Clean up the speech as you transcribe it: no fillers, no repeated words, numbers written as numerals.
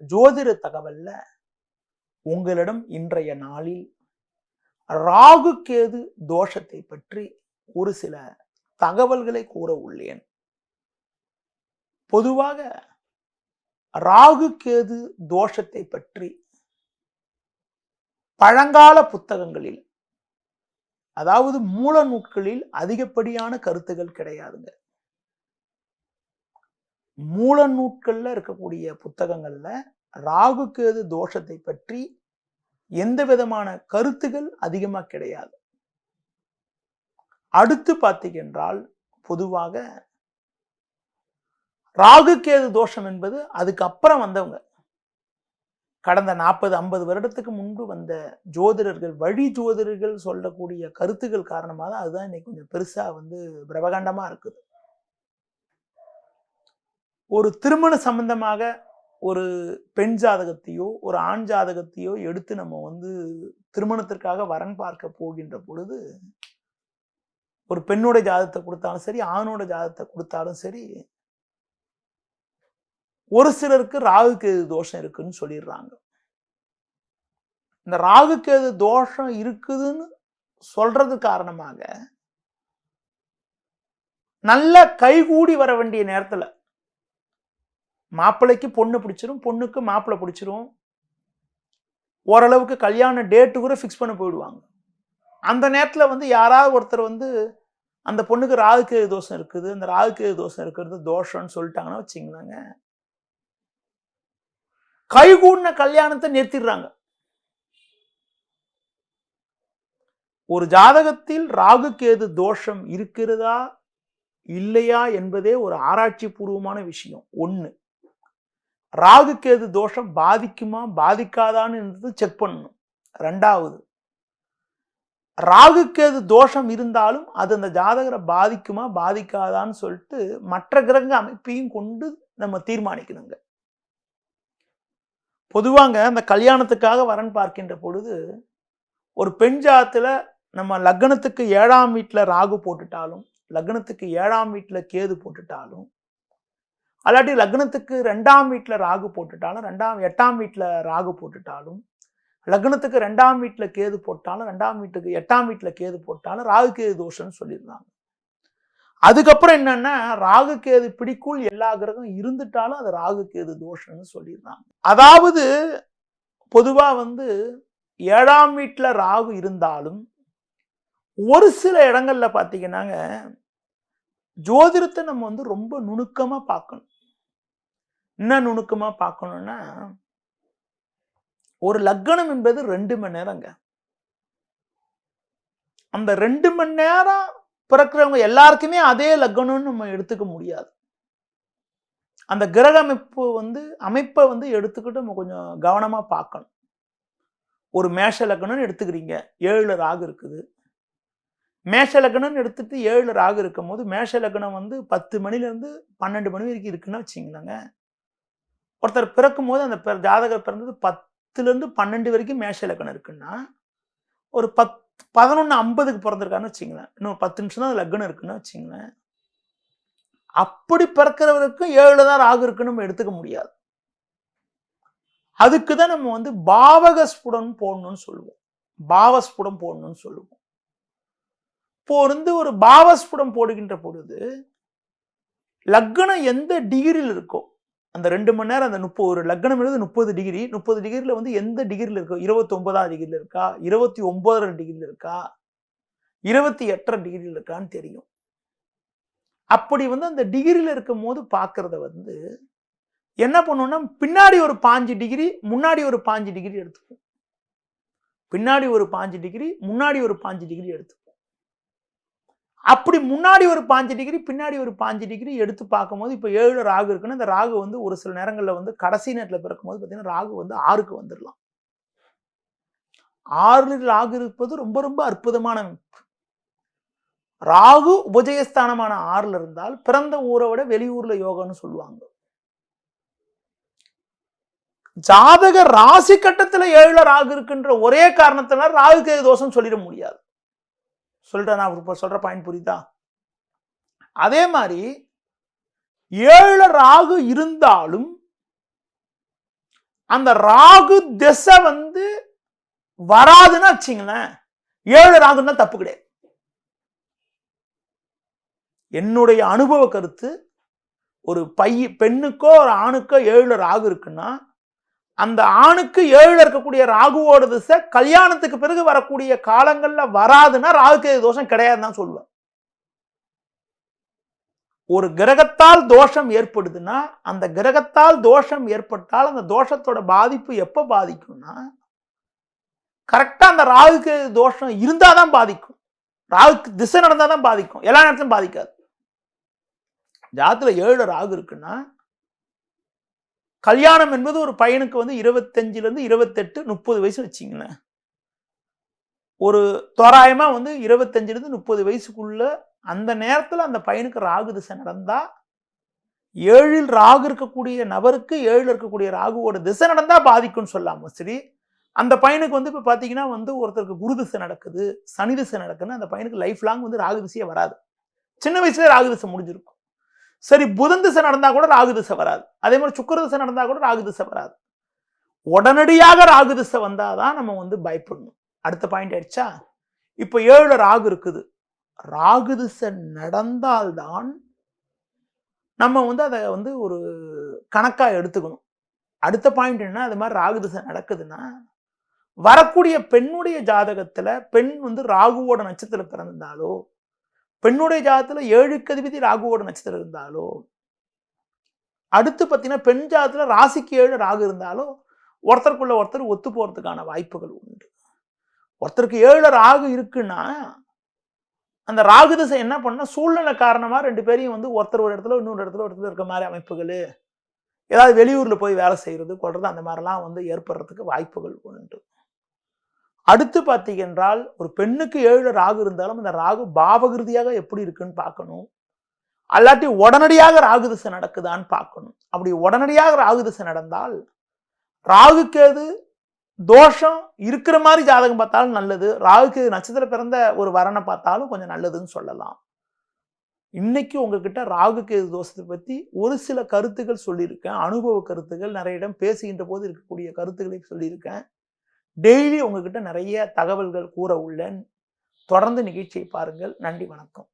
ஜோதிட தகவல்ல உங்களிடம் இன்றைய நாளில் ராகு கேது தோஷத்தை பற்றி ஒரு சில தகவல்களை கூற உள்ளேன். பொதுவாக ராகு கேது தோஷத்தை பற்றி பழங்கால புத்தகங்களில், அதாவது மூல நூல்களில் அதிகப்படியான கருத்துகள் கிடையாதுங்க. மூல நூல்கள்ல இருக்கக்கூடிய புத்தகங்கள்ல ராகு கேது தோஷத்தை பற்றி எந்த விதமான கருத்துகள் அதிகமா கிடையாது. அடுத்து பார்த்தீங்கன்றால் பொதுவாக ராகு கேது தோஷம் என்பது அதுக்கு அப்புறம் வந்தவங்க, கடந்த 40-50 வருடத்துக்கு முன்பு வந்த ஜோதிடர்கள், வழி ஜோதிடர்கள் சொல்லக்கூடிய கருத்துக்கள் காரணமாக அதுதான் இன்னைக்கு கொஞ்சம் பெருசா பிரபகண்டமா இருக்குது. ஒரு திருமண சம்பந்தமாக ஒரு பெண் ஜாதகத்தையோ ஒரு ஆண் ஜாதகத்தையோ எடுத்து நம்ம திருமணத்திற்காக வரன் பார்க்க போகின்ற பொழுது, ஒரு பெண்ணோட ஜாதகத்தை கொடுத்தாலும் சரி, ஆணோட ஜாதகத்தை கொடுத்தாலும் சரி, ஒரு சிலருக்கு ராகு கேது தோஷம் இருக்குன்னு சொல்லிடுறாங்க. இந்த ராகு கேது தோஷம் இருக்குதுன்னு சொல்றது காரணமாக நல்ல கைகூடி வர வேண்டிய நேரத்துல மாப்பிள்ளைக்கு பொண்ணு பிடிச்சிரும், பொண்ணுக்கு மாப்பிள்ளை பிடிச்சிரும், ஓரளவுக்கு கல்யாண டேட்டு கூட ஃபிக்ஸ் பண்ண போயிடுவாங்க. அந்த நேரத்தில் யாராவது ஒருத்தர் அந்த பொண்ணுக்கு ராகு கேது தோஷம் இருக்குது, அந்த ராகு கேது தோஷம் இருக்கிறது தோஷம்னு சொல்லிட்டாங்கன்னா வச்சுங்களாங்க, கைகூடின கல்யாணத்தை நிறுத்திடுறாங்க. ஒரு ஜாதகத்தில் ராகு கேது தோஷம் இருக்கிறதா இல்லையா என்பதே ஒரு ஆராய்ச்சி பூர்வமான விஷயம். ஒண்ணு, ராகு கேது தோஷம் பாதிக்குமா பாதிக்காதான்னு செக் பண்ணணும். ரெண்டாவது, ராகு கேது தோஷம் இருந்தாலும் அது அந்த ஜாதகரை பாதிக்குமா பாதிக்காதான்னு சொல்லிட்டு மற்ற கிரக அமைப்பையும் கொண்டு நம்ம தீர்மானிக்கணுங்க. பொதுவாங்க அந்த கல்யாணத்துக்காக வரன் பார்க்கின்ற பொழுது ஒரு பெண் ஜாதத்துல நம்ம லக்னத்துக்கு 7ஆம் வீட்டுல ராகு போட்டுட்டாலும், லக்னத்துக்கு 7ஆம் வீட்டுல கேது போட்டுட்டாலும், அல்லாட்டி லக்னத்துக்கு 2ஆம் வீட்டுல ராகு போட்டுட்டாலும், 8ஆம் வீட்டுல ராகு போட்டுட்டாலும், லக்னத்துக்கு 2ஆம் வீட்டுல கேது போட்டாலும், 8ஆம் வீட்டுல கேது போட்டாலும் ராகு கேது தோஷம்னு சொல்லியிருந்தாங்க. அதுக்கப்புறம் என்னன்னா, ராகு கேது பிடிக்குள் எல்லா கிரகம் இருந்துட்டாலும் அது ராகு கேது தோஷம்னு சொல்லியிருந்தாங்க. அதாவது பொதுவா 7ஆம் வீட்டுல ராகு இருந்தாலும் ஒரு சில இடங்கள்ல பாத்தீங்கன்னாங்க, ஜோதிடத்தை நம்ம ரொம்ப நுணுக்கமா பார்க்கணும். என்ன நுணுக்கமா பார்க்கணும்னா, ஒரு லக்னம் என்பது 2 மணி நேரங்க. அந்த 2 மணி நேரம் பிறக்கிறவங்க எல்லாருக்குமே அதே லக்னம்னு நம்ம எடுத்துக்க முடியாது. அந்த கிரக அமைப்பை எடுத்துக்கிட்டு நம்ம கொஞ்சம் கவனமா பார்க்கணும். ஒரு மேஷ லக்னம்னு எடுத்துக்கிறீங்க, 7 ராகு இருக்குது. மேஷ லக்னம்னு எடுத்துட்டு 7 ராகு இருக்கும் போது மேஷ லக்னம் 10 மணிலேருந்து 12 மணி வரைக்கும் இருக்குன்னு வச்சுங்களேங்க. ஒருத்தர் பிறக்கும் போது அந்த ஜாதகர் பிறந்தது 10லேருந்து 12 வரைக்கும் மேஷ லக்னம் இருக்குன்னா, ஒரு 11:50க்கு பிறந்திருக்காருன்னு வச்சுங்களேன், இன்னும் 10 நிமிஷம் தான் லக்னம் இருக்குன்னு வச்சுங்களேன். அப்படி பிறக்கிறவருக்கும் 7 தான் ராகு இருக்குன்னு நம்ம எடுத்துக்க முடியாது. அதுக்கு தான் நம்ம பாவகஸ்புடம் போடணும்னு சொல்லுவோம். பாவஸ்புடம் போடணும்னு சொல்லுவோம். இப்போ ஒரு பாவஸ்புடம் போடுகின்ற பொழுது லக்னம் எந்த டிகிரியில் இருக்கோ, அந்த 2 மணி நேரம் அந்த ஒரு லக்னம் 30 டிகிரி, 30 டிகிரியில் எந்த டிகிரியில் இருக்கோ, 29ஆம் டிகிரியில் இருக்கா, 29.5 டிகிரியில் இருக்கா, 28.5 டிகிரியில் இருக்கான்னு தெரியும். அப்படி அந்த டிகிரியில் இருக்கும் போது பார்க்கறத என்ன பண்ணுவோம்னா, பின்னாடி ஒரு 5 டிகிரி முன்னாடி ஒரு 5 டிகிரி எடுத்துப்போம். பின்னாடி ஒரு 5 டிகிரி முன்னாடி ஒரு 5 டிகிரி எடுத்துப்போம். அப்படி முன்னாடி ஒரு 5 டிகிரி பின்னாடி ஒரு 5 டிகிரி எடுத்து பார்க்கும்போது, இப்போ 7 ராகு இருக்குன்னா, இந்த ராகு ஒரு சில நேரங்களில் கடைசி நேரத்தில் பிறக்கும்போது பார்த்தீங்கன்னா ராகு 6க்கு வந்துடலாம். 6 ராகு இருப்பது ரொம்ப ரொம்ப அற்புதமான அமைப்பு. ராகு உபஜயஸ்தானமான 6ல் இருந்தால் பிறந்த ஊரை விட வெளியூர்ல யோகம்னு சொல்லுவாங்க. ஜாதக ராசி கட்டத்துல 7ல ராகு இருக்குன்ற ஒரே காரணத்தினால ராகு கேது தோஷம் சொல்லிட முடியாது. நான் சொல்ற பாயிண்ட் புரியுதா? அதே மாதிரி 7ல ராகு இருந்தாலும் அந்த ராகு திசை வந்து வராதுன்னு வச்சுங்களேன், 7 ராகுன்னா தப்பு கிடையாது. என்னுடைய அனுபவ கருத்து, ஒரு பெண்ணுக்கோ ஒரு ஆணுக்கோ 7 ராகு இருக்குன்னா, அந்த ஆணுக்கு 7 இருக்கக்கூடிய ராகுவோட திசை கல்யாணத்துக்கு பிறகு வரக்கூடிய காலங்கள்ல வராதுன்னா ராகுகேது தோஷம் கிடையாதுன்னு தான் சொல்லுவேன். ஒரு கிரகத்தால் தோஷம் ஏற்படுதுன்னா, அந்த கிரகத்தால் தோஷம் ஏற்பட்டால் அந்த தோஷத்தோட பாதிப்பு எப்ப பாதிக்கும்னா, கரெக்டா அந்த ராகுகேது தோஷம் இருந்தாதான் பாதிக்கும். ராகுக்கு திசை நடந்தாதான் பாதிக்கும், எல்லா நேரத்திலும் பாதிக்காது. ஜாதகத்துல 7 ராகு இருக்குன்னா, கல்யாணம் என்பது ஒரு பையனுக்கு வந்து 25ல இருந்து 28, 30 வயசு வச்சுங்களேன். ஒரு தோராயமா வந்து 25ல இருந்து 30 வயசுக்குள்ள அந்த நேரத்துல அந்த பையனுக்கு ராகு திசை நடந்தா, 7ல் ராகு இருக்கக்கூடிய நபருக்கு 7ல் இருக்கக்கூடிய ராகுவோட திசை நடந்தா பாதிக்கும்னு சொல்லாம சரி, அந்த பையனுக்கு வந்து இப்ப பாத்தீங்கன்னா வந்து ஒருத்தருக்கு குரு திசை நடக்குது, சனி திசை நடக்குதுன்னா அந்த பையனுக்கு லைஃப் லாங் வந்து ராகு திசையே வராது. சின்ன வயசுல ராகு திசை முடிஞ்சிருக்கும். சரி, புதன் திசை நடந்தா கூட ராகு திசை வராது. அதே மாதிரி சுக்கிர திசை நடந்தா கூட ராகு திசை வராது. உடனடியாக ராகு திசை வந்தாதான் நம்ம வந்து பயப்படணும். அடுத்த பாயிண்ட் ஆயிடுச்சா? இப்ப 7 ராகு இருக்குது. ராகு திசை நடந்தால்தான் நம்ம வந்து அதை வந்து ஒரு கணக்கா எடுத்துக்கணும். அடுத்த பாயிண்ட் என்ன, அது மாதிரி ராகு திசை நடக்குதுன்னா, வரக்கூடிய பெண்ணுடைய ஜாதகத்துல பெண் வந்து ராகுவோட நட்சத்திரம் பிறந்தாலோ, பெண்ணுடைய ஜாதகத்துல 7க்கு அதிபதி ராகுவோட நட்சத்திரம் இருந்தாலோ, அடுத்து பார்த்தீங்கன்னா பெண் ஜாதகத்துல ராசிக்கு 7 ராகு இருந்தாலோ, ஒருத்தருக்குள்ள ஒருத்தர் ஒத்து போறதுக்கான வாய்ப்புகள் உண்டு. ஒருத்தருக்கு 7 ராகு இருக்குன்னா, அந்த ராகு திசை என்ன பண்ணா, சூழ்நிலை காரணமா 2 பேரையும் வந்து ஒருத்தர் ஒரு இடத்துல இன்னொரு இடத்துல இருக்க மாதிரி அமைப்புகள், ஏதாவது வெளியூர்ல போய் வேலை செய்யறது கொள்றது, அந்த மாதிரிலாம் வந்து ஏற்படுறதுக்கு வாய்ப்புகள் உண்டு. அடுத்து பார்த்தீங்க என்றால், ஒரு பெண்ணுக்கு 7 ராகு இருந்தாலும் அந்த ராகு பாவகிருதியாக எப்படி இருக்குன்னு பார்க்கணும். அல்லாட்டி உடனடியாக ராகு திசை நடக்குதான்னு பார்க்கணும். அப்படி உடனடியாக ராகு திசை நடந்தால், ராகுக்கேது தோஷம் இருக்கிற மாதிரி ஜாதகம் பார்த்தாலும் நல்லது, ராகுக்கு நட்சத்திரம் பிறந்த ஒரு வரனை பார்த்தாலும் கொஞ்சம் நல்லதுன்னு சொல்லலாம். இன்னைக்கு உங்ககிட்ட ராகுகேது தோஷத்தை பத்தி ஒரு சில கருத்துக்கள் சொல்லியிருக்கேன். அனுபவ கருத்துக்கள், நிறைய இடம் பேசுகின்ற போது இருக்கக்கூடிய கருத்துக்களை சொல்லியிருக்கேன். டெய்லி உங்ககிட்ட நிறைய தகவல்கள் கூற உள்ளேன். தொடர்ந்து நிகழ்ச்சியை பாருங்கள். நன்றி, வணக்கம்.